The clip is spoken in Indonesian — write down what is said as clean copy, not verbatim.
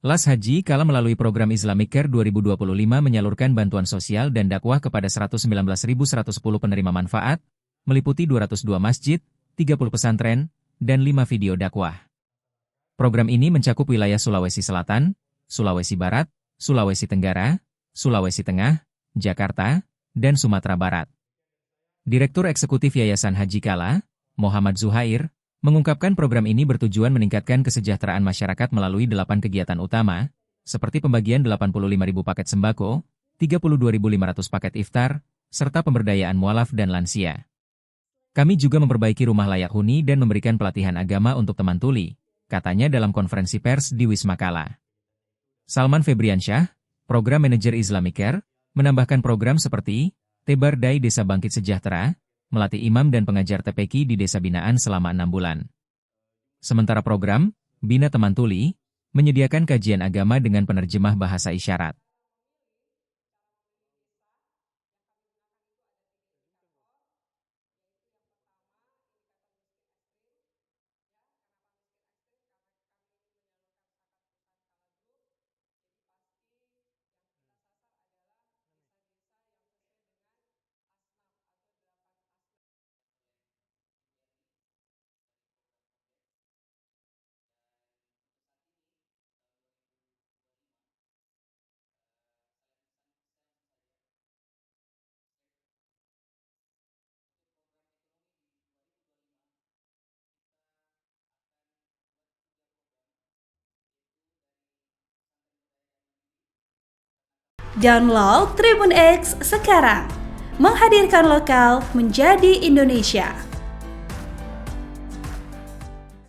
Las Haji Kala melalui program Islamic Care 2025 menyalurkan bantuan sosial dan dakwah kepada 119.110 penerima manfaat, meliputi 202 masjid, 30 pesantren, dan 5 video dakwah. Program ini mencakup wilayah Sulawesi Selatan, Sulawesi Barat, Sulawesi Tenggara, Sulawesi Tengah, Jakarta, dan Sumatera Barat. Direktur Eksekutif Yayasan Haji Kala, Muhammad Zuhair, mengungkapkan program ini bertujuan meningkatkan kesejahteraan masyarakat melalui 8 kegiatan utama, seperti pembagian 85.000 paket sembako, 32.500 paket iftar, serta pemberdayaan mualaf dan lansia. Kami juga memperbaiki rumah layak huni dan memberikan pelatihan agama untuk teman tuli, katanya dalam konferensi pers di Wisma Kala. Salman Febriansyah, Program Manajer Islamic Care, menambahkan program seperti Tebar Dai Desa Bangkit Sejahtera, melatih imam dan pengajar TPQ di desa binaan selama 6 bulan. Sementara program Bina Teman Tuli menyediakan kajian agama dengan penerjemah bahasa isyarat. Download Tribun X sekarang, menghadirkan lokal menjadi Indonesia.